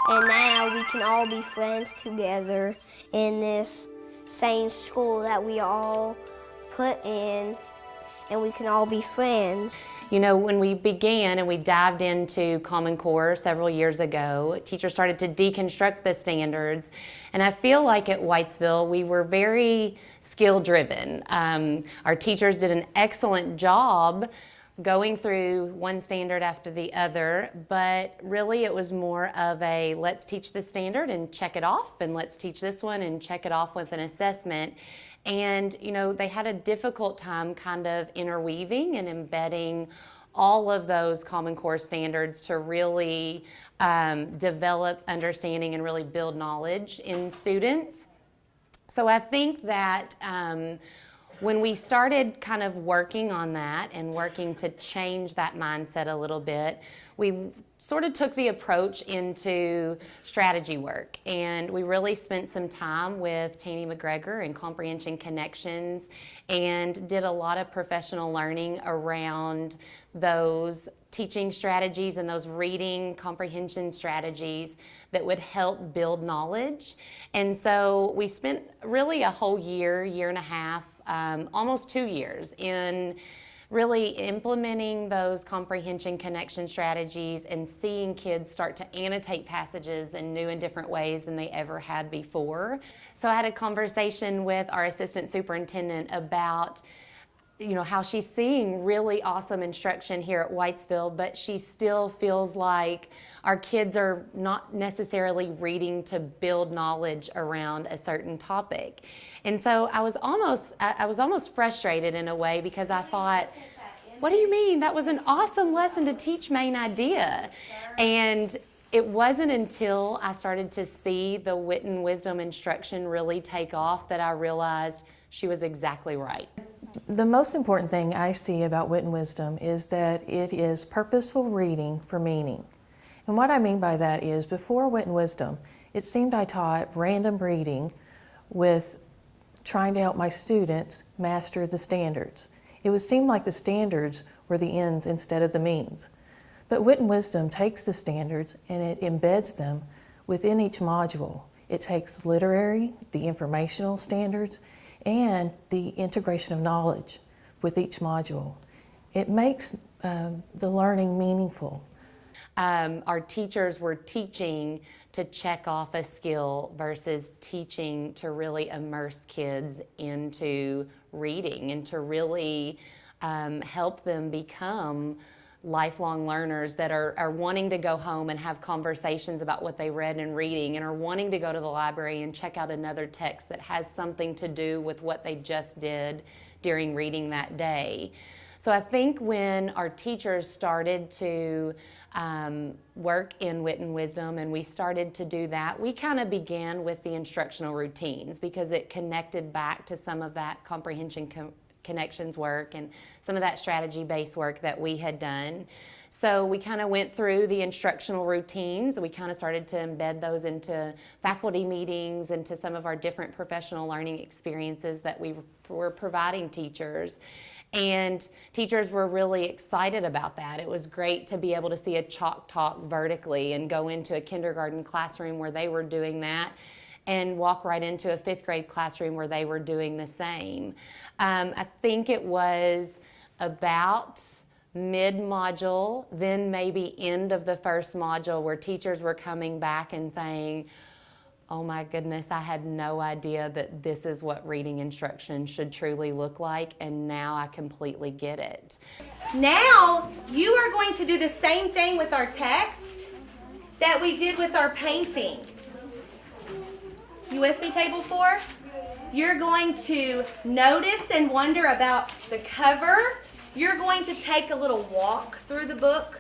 And now we can all be friends together in this same school that we all put in, and we can all be friends. You know, when we began and we dived into Common Core several years ago, teachers started to deconstruct the standards. And I feel like at Whitesville, we were very skill-driven. Our teachers did an excellent job going through one standard after the other, but really it was more of a let's teach this standard and check it off, and let's teach this one and check it off with an assessment. And you know, they had a difficult time kind of interweaving and embedding all of those Common Core standards to really develop understanding and really build knowledge in students. So I think that when we started kind of working on that and working to change that mindset a little bit, we sort of took the approach into strategy work, and we really spent some time with Tanny McGregor and Comprehension Connections and did a lot of professional learning around those teaching strategies and those reading comprehension strategies that would help build knowledge. And so we spent really a whole year, year and a half, almost 2 years in really implementing those comprehension connection strategies and seeing kids start to annotate passages in new and different ways than they ever had before. So I had a conversation with our assistant superintendent about how she's seeing really awesome instruction here at Whitesville, but she still feels like our kids are not necessarily reading to build knowledge around a certain topic. And so I was almost frustrated in a way, because I thought, what do you mean? That was an awesome lesson to teach main idea. And it wasn't until I started to see the Wit and Wisdom instruction really take off that I realized she was exactly right. The most important thing I see about Wit and Wisdom is that it is purposeful reading for meaning. And what I mean by that is, before Wit and Wisdom, it seemed I taught random reading with trying to help my students master the standards. It would seem like the standards were the ends instead of the means. But Wit and Wisdom takes the standards and it embeds them within each module. It takes literary, the informational standards, and the integration of knowledge with each module. It makes the learning meaningful. Our teachers were teaching to check off a skill versus teaching to really immerse kids into reading and to really help them become lifelong learners that are wanting to go home and have conversations about what they read in reading, and are wanting to go to the library and check out another text that has something to do with what they just did during reading that day. So I think when our teachers started to work in Wit and Wisdom, and we started to do that, we kind of began with the instructional routines, because it connected back to some of that comprehension connections work and some of that strategy-based work that we had done. So we kind of went through the instructional routines. We kind of started to embed those into faculty meetings, into some of our different professional learning experiences that we were providing teachers. And teachers were really excited about that. It was great to be able to see a chalk talk vertically and go into a kindergarten classroom where they were doing that, and walk right into a 5th grade classroom where they were doing the same. I think it was about mid-module, then maybe end of the first module, where teachers were coming back and saying, oh my goodness, I had no idea that this is what reading instruction should truly look like, and now I completely get it. Now, you are going to do the same thing with our text that we did with our painting. You with me, table 4? You're going to notice and wonder about the cover. You're going to take a little walk through the book,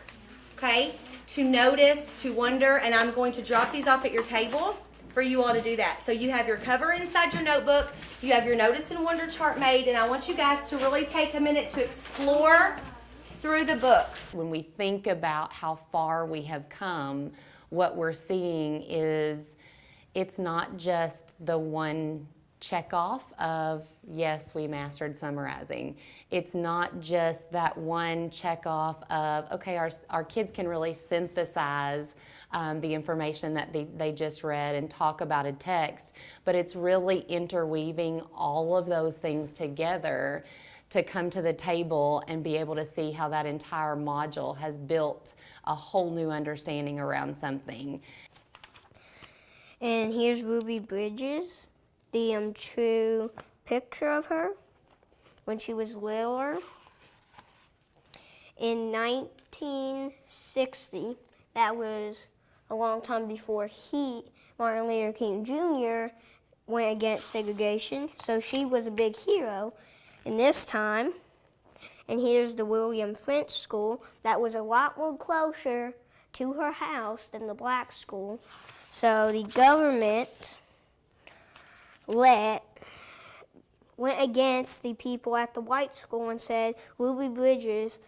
okay, to notice, to wonder, and I'm going to drop these off at your table for you all to do that. So you have your cover inside your notebook, you have your notice and wonder chart made, and I want you guys to really take a minute to explore through the book. When we think about how far we have come, what we're seeing is it's not just the one check off of, yes, we mastered summarizing. It's not just that one check off of, okay, our kids can really synthesize the information that they just read and talk about a text, but it's really interweaving all of those things together to come to the table and be able to see how that entire module has built a whole new understanding around something. And here's Ruby Bridges, the true picture of her when she was littler. In 1960, that was a long time before Martin Luther King Jr., went against segregation, so she was a big hero in this time. And here's the William Flint School that was a lot more closer to her house than the black school. So the government went against the people at the white school and said Ruby Bridges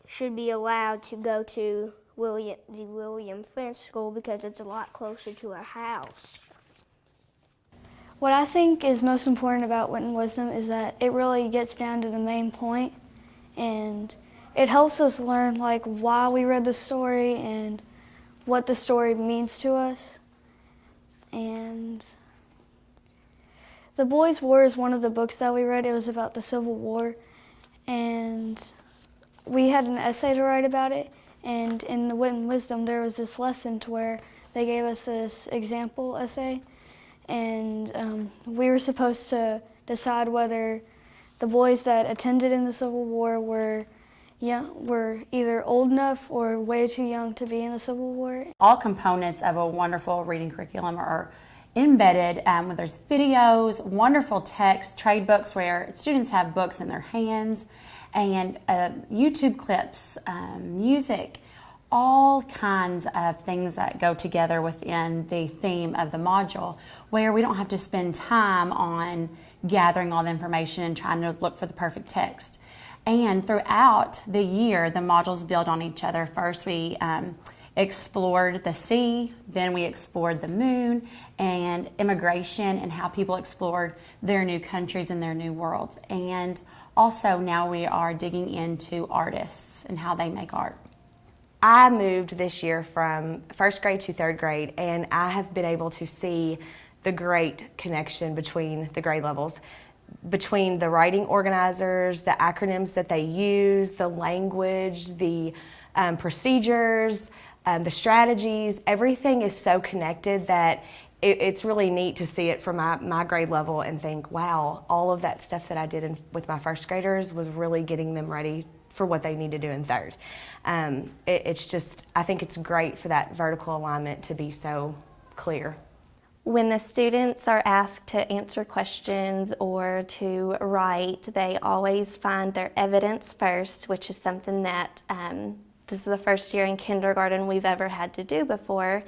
should be allowed to go to the William Flint School because it's a lot closer to her house. What I think is most important about Wit and Wisdom is that it really gets down to the main point, and it helps us learn like why we read the story and what the story means to us. And The Boys' War is one of the books that we read. It was about the Civil War, and we had an essay to write about it. And in the Wit and Wisdom, there was this lesson to where they gave us this example essay, and we were supposed to decide whether the boys that attended in the Civil War were either old enough or way too young to be in the Civil War. All components of a wonderful reading curriculum are embedded, where there's videos, wonderful text, trade books where students have books in their hands, and YouTube clips, music, all kinds of things that go together within the theme of the module, where we don't have to spend time on gathering all the information and trying to look for the perfect text. And throughout the year, the modules build on each other. First, we explored the sea, then we explored the moon and immigration and how people explored their new countries and their new worlds. And also now we are digging into artists and how they make art. I moved this year from first grade to third grade, and I have been able to see the great connection between the grade levels, between the writing organizers, the acronyms that they use, the language, the procedures, the strategies. Everything is so connected that it's really neat to see it from my grade level and think, wow, all of that stuff that I did with my first graders was really getting them ready for what they need to do in third. It's just, I think it's great for that vertical alignment to be so clear. When the students are asked to answer questions or to write, they always find their evidence first, which is something that this is the first year in kindergarten we've ever had to do before.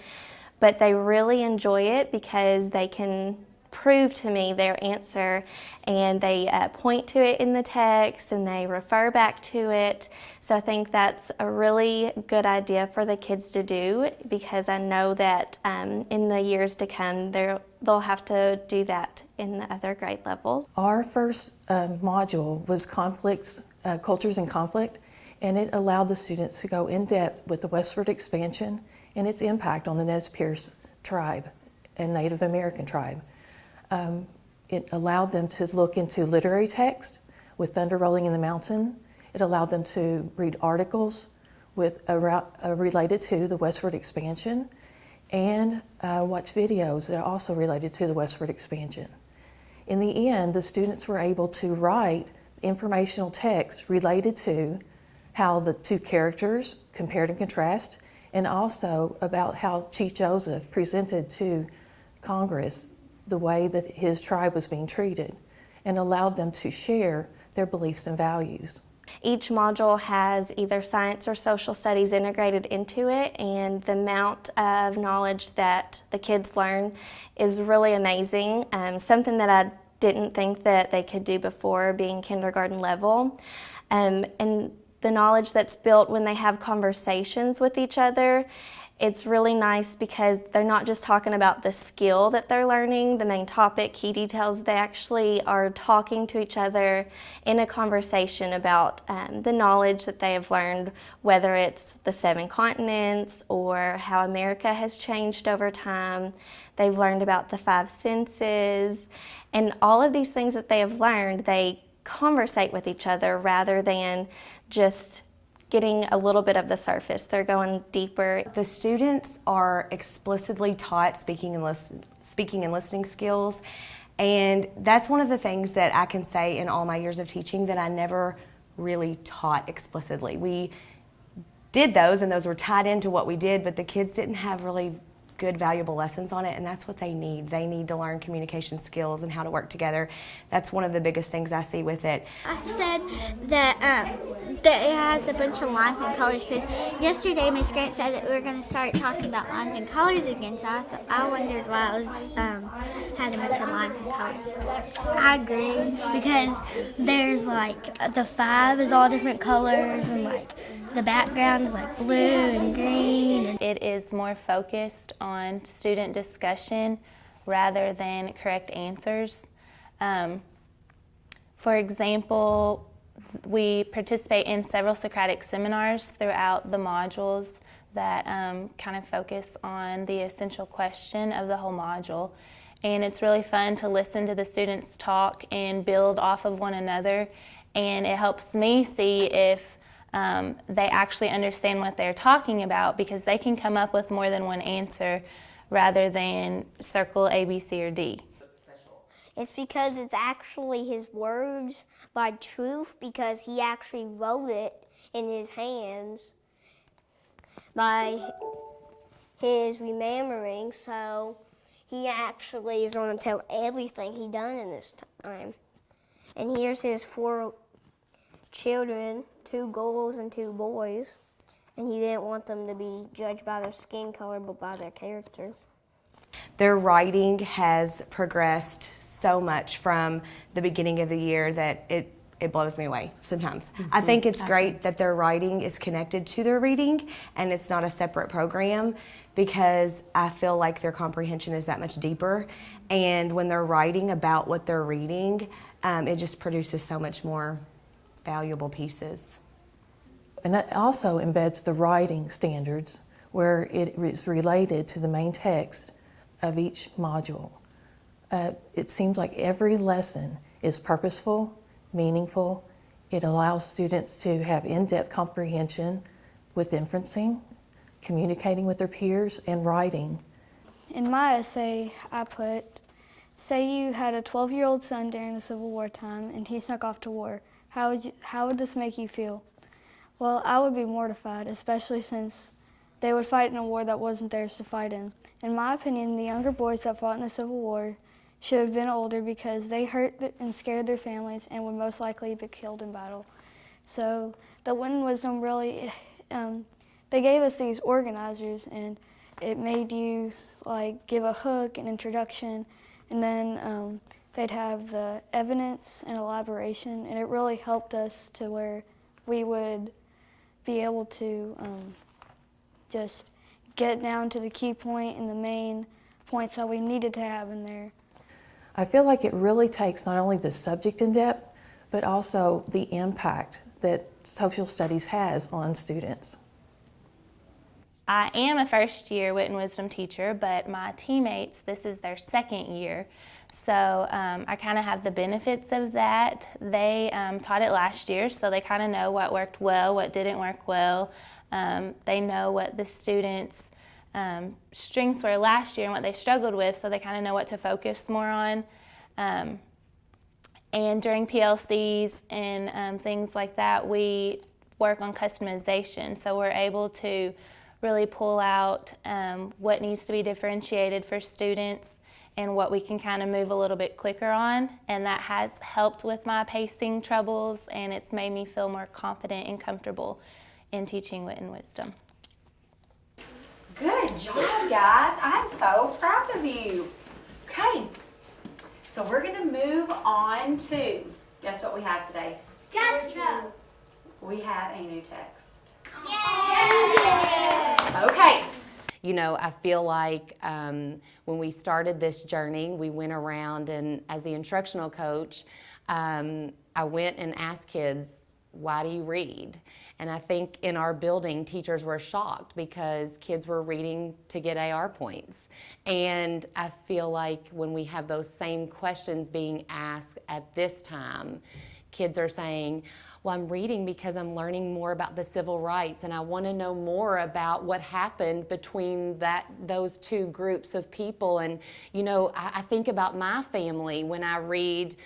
But they really enjoy it because they can prove to me their answer, and they point to it in the text and they refer back to it. So I think that's a really good idea for the kids to do, because I know that in the years to come they'll have to do that in the other grade levels. Our first module was cultures in conflict, and it allowed the students to go in depth with the westward expansion and its impact on the Nez Perce tribe and Native American tribe. It allowed them to look into literary text with Thunder Rolling in the Mountain. It allowed them to read articles related to the westward expansion, and watch videos that are also related to the westward expansion. In the end, the students were able to write informational text related to how the two characters compared and contrast, and also about how Chief Joseph presented to Congress the way that his tribe was being treated, and allowed them to share their beliefs and values. Each module has either science or social studies integrated into it, and the amount of knowledge that the kids learn is really amazing. Something that I didn't think that they could do before being kindergarten level. And the knowledge that's built when they have conversations with each other, it's really nice because they're not just talking about the skill that they're learning, the main topic, key details. They actually are talking to each other in a conversation about the knowledge that they have learned, whether it's the 7 continents or how America has changed over time. They've learned about the 5 senses, and all of these things that they have learned, they conversate with each other rather than just getting a little bit of the surface. They're going deeper. The students are explicitly taught speaking and listening skills, and that's one of the things that I can say in all my years of teaching that I never really taught explicitly. We did those, and those were tied into what we did, but the kids didn't have really good, valuable lessons on it, and that's what they need. They need to learn communication skills and how to work together. That's one of the biggest things I see with it. I said that that it has a bunch of lines and colors, because yesterday Miss Grant said that we were going to start talking about lines and colors again, so I wondered why it was had a bunch of lines and colors. I agree, because there's like the 5 is all different colors, and like the background is like blue and green. It is more focused on student discussion rather than correct answers. For example, we participate in several Socratic seminars throughout the modules that kind of focus on the essential question of the whole module. And it's really fun to listen to the students talk and build off of one another. And it helps me see if they actually understand what they're talking about, because they can come up with more than one answer rather than circle A, B, C, or D. It's because it's actually his words by truth, because he actually wrote it in his hands by his remembering, so he actually is going to tell everything he done in this time. And here's his 4 children, 2 girls and 2 boys, and he didn't want them to be judged by their skin color but by their character. Their writing has progressed so much from the beginning of the year that it blows me away sometimes. I think it's great that their writing is connected to their reading and it's not a separate program, because I feel like their comprehension is that much deeper, and when they're writing about what they're reading, it just produces so much more valuable pieces. And that also embeds the writing standards, where it is related to the main text of each module. It seems like every lesson is purposeful, meaningful. It allows students to have in-depth comprehension with inferencing, communicating with their peers, and writing. In my essay, I put, say you had a 12-year-old son during the Civil War time and he snuck off to war. How would this make you feel? Well, I would be mortified, especially since they would fight in a war that wasn't theirs to fight in. In my opinion, the younger boys that fought in the Civil War should have been older, because they hurt and scared their families and would most likely be killed in battle. So the Wit and Wisdom really, they gave us these organizers, and it made you like give a hook, an introduction, and then they'd have the evidence and elaboration, and it really helped us to where we would be able to just get down to the key point and the main points that we needed to have in there. I feel like it really takes not only the subject in depth, but also the impact that social studies has on students. I am a first-year Wit and Wisdom teacher, but my teammates, this is their 2nd year. So I kind of have the benefits of that. They taught it last year, so they kind of know what worked well, what didn't work well. They know what the students' strengths were last year and what they struggled with, so they kind of know what to focus more on. And during PLCs and things like that, we work on customization, so we're able to really pull out what needs to be differentiated for students and what we can kind of move a little bit quicker on, and that has helped with my pacing troubles, and it's made me feel more confident and comfortable in teaching Wit and Wisdom. Good job, guys. I'm so proud of you. Okay, so we're going to move on to, guess what we have today? Gotcha. We have a new text. Yay! Okay. you know, I feel like when we started this journey, we went around, and as the instructional coach, I went and asked kids, why do you read? And I think in our building, teachers were shocked because kids were reading to get AR points. And I feel like when we have those same questions being asked at this time, kids are saying, well, I'm reading because I'm learning more about the civil rights, and I want to know more about what happened between those two groups of people. And, you know, I think about my family when I read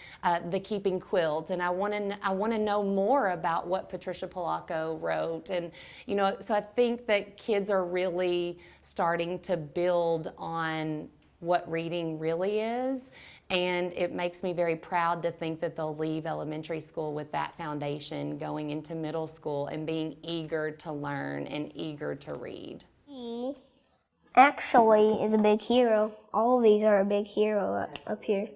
The Keeping Quilt, and I want to know more about what Patricia Polacco wrote. And, you know, so I think that kids are really starting to build on what reading really is, and it makes me very proud to think that they'll leave elementary school with that foundation going into middle school and being eager to learn and eager to read. He actually is a big hero. All of these are a big hero up here.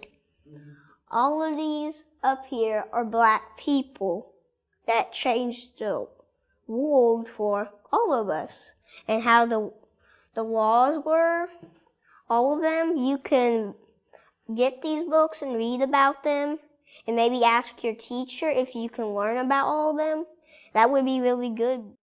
All of these up here are black people that changed the world for all of us, and how the laws were. All of them, you can get these books and read about them, and maybe ask your teacher if you can learn about all of them. That would be really good.